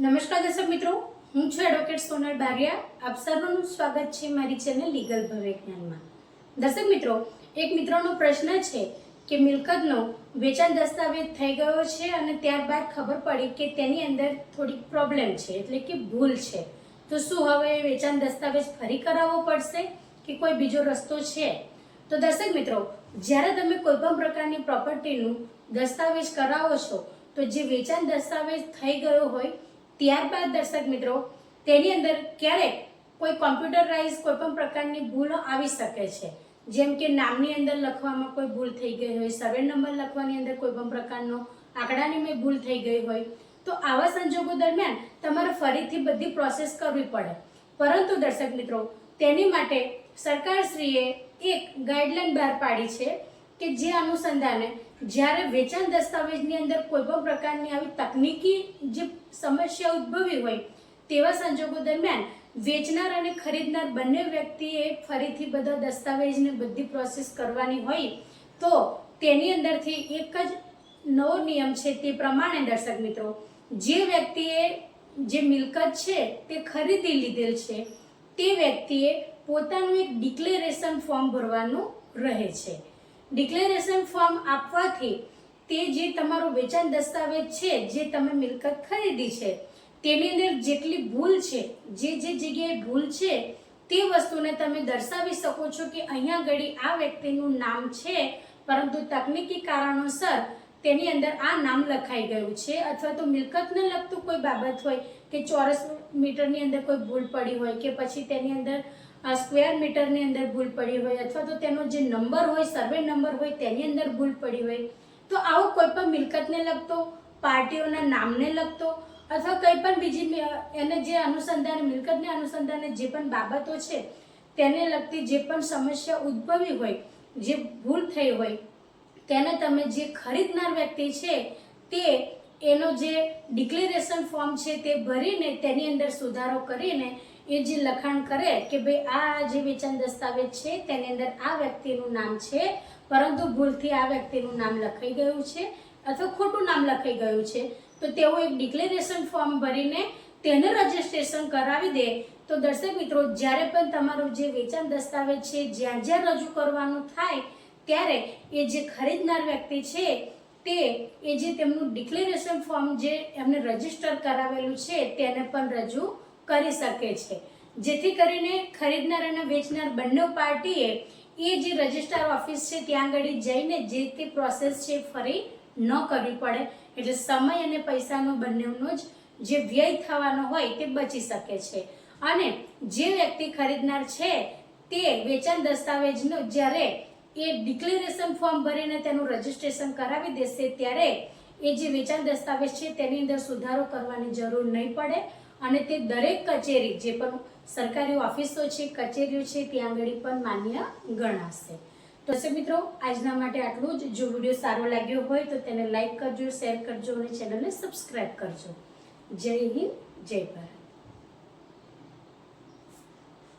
નમસ્કાર દર્શક મિત્રો, હું છું એડવોકેટ સોનલ બારિયા. આપ સર્વનું સ્વાગત છે મારી ચેનલ લીગલ ભવિજ્ઞાનમાં. દર્શક મિત્રો, એક મિત્રનો પ્રશ્ન છે કે મિલકતનો વેચાણ દસ્તાવેજ થઈ ગયો છે અને ત્યારબાદ ખબર પડી કે તેની અંદર થોડીક પ્રોબ્લેમ છે, એટલે કે ભૂલ છે. તો શું હવે વેચાણ દસ્તાવેજ ફરી કરાવવો પડશે કે કોઈ બીજો રસ્તો છે? તો દર્શક મિત્રો, જ્યારે તમે કોઈ પણ પ્રકારની પ્રોપર્ટીનું દસ્તાવેજ કરાવો છો તો જે વેચાણ દસ્તાવેજ થઈ ગયો હોય ત્યારબાદ દર્શક મિત્રો તેની અંદર ક્યારેક કોઈ કોમ્પ્યુટરાઇઝ કોઈ પણ પ્રકારની ભૂલો આવી શકે છે. જેમ કે નામની અંદર લખવામાં કોઈ ભૂલ થઈ ગઈ હોય, સર્વે નંબર લખવાની અંદર કોઈ પણ પ્રકારનો આંકડાની ભૂલ થઈ ગઈ હોય, તો આવા સંજોગો દરમિયાન તમારે ફરીથી બધી પ્રોસેસ કરવી પડે. પરંતુ દર્શક મિત્રો, તેની માટે સરકારશ્રીએ એક ગાઈડલાઈન બહાર પાડી છે કે જે અનુસંધાને જ્યારે વેચાણ દસ્તાવેજની અંદર કોઈ પણ પ્રકારની આવી તકનીકી જે સમસ્યા ઉદ્ભવી હોય તેવા સંજોગો દરમિયાન વેચનાર અને ખરીદનાર બંને વ્યક્તિએ ફરીથી બધા દસ્તાવેજને બધી પ્રોસેસ કરવાની હોય તો તેની અંદરથી એક જ નવો નિયમ છે. તે પ્રમાણે દર્શક મિત્રો, જે વ્યક્તિએ જે મિલકત છે તે ખરીદી લીધેલ છે તે વ્યક્તિએ પોતાનું એક ડિક્લેરેશન ફોર્મ ભરવાનું રહે છે. ડિક્લેરેશન ફોર્મ આપવાથી તે જે તમારો વેચાણ દસ્તાવેજ છે, જે તમે મિલકત ખરીદી છે તેની અંદર જેટલી ભૂલ છે, જે જગ્યાએ ભૂલ છે તે વસ્તુને તમે દર્શાવી શકો છો કે અહીંયા ઘડી આ વ્યક્તિનું નામ છે, પરંતુ તકનીકી કારણોસર તેની અંદર આ નામ લખાઈ ગયું છે, અથવા તો મિલકતને લગતું કોઈ બાબત હોય કે ચોરસ મીટરની અંદર કોઈ ભૂલ પડી હોય કે પછી તેની અંદર સ્ક્વેર મીટરની અંદર ભૂલ પડી હોય, અથવા તો તેનો જે નંબર હોય, સર્વે નંબર હોય તેની અંદર ભૂલ પડી હોય, તો આવો કોઈ પણ મિલકતને લગતો, પાર્ટીઓના નામને લગતો અથવા કંઈ પણ બીજી એને જે અનુસંધાને મિલકતને અનુસંધાને જે પણ બાબતો છે તેને લગતી જે પણ સમસ્યા ઉદ્ભવી હોય, જે ભૂલ થઈ હોય, તેને તમે જે ખરીદનાર વ્યક્તિ છે તે એનો જે ડિક્લેરેશન ફોર્મ છે તે ભરીને તેની અંદર સુધારો કરીને એ જે લખાણ કરે કે ભાઈ આ જે વેચાણ દસ્તાવેજ છે તેની અંદર આ વ્યક્તિનું નામ છે, પરંતુ ભૂલથી આ વ્યક્તિનું નામ લખાઈ ગયું છે અથવા ખોટું નામ લખાઈ ગયું છે, તો તેઓ એક ડિક્લેરેશન ફોર્મ ભરીને તેને રજીસ્ટ્રેશન કરાવી દે. તો દર્શક મિત્રો, જ્યારે પણ તમારું જે વેચાણ દસ્તાવેજ છે જ્યાં જ્યાં રજૂ કરવાનું થાય ત્યારે એ જે ખરીદનાર વ્યક્તિ છે તે એ જે તેમનું ડિક્લેરેશન ફોર્મ જે એમને રજીસ્ટર કરાવેલું છે તેને પણ રજૂ કરી શકે છે, જેથી કરીને ખરીદનાર અને વેચનાર બંને પાર્ટીએ એ જે રજિસ્ટ્રાર ઓફિસ છે ત્યાં આગળ જઈને જે તે પ્રોસેસ છે ફરી ન કરવી પડે. એટલે સમય અને પૈસાનો બંનેનો જ જે વ્યય થવાનો હોય તે બચી શકે છે. અને જે વ્યક્તિ ખરીદનાર છે તે વેચાણ દસ્તાવેજનો જ્યારે એ ડિક્લેરેશન ફોર્મ ભરીને તેનું રજીસ્ટ્રેશન કરાવી દેશે ત્યારે એ જે વેચાણ દસ્તાવેજ છે તેની અંદર સુધારો કરવાની જરૂર નહીં પડે અને તે દરેક કચેરી, જે પણ સરકારી ઓફિસો છે, કચેરીઓ છે ત્યાં આગળ પણ માન્ય ગણાશે. તો મિત્રો, આજના માટે આટલું જ. જો વિડીયો સારો લાગ્યો હોય તો તેને લાઈક કરજો, શેર કરજો અને ચેનલને સબસ્ક્રાઈબ કરજો. જય હિન્દ, જય ભારત.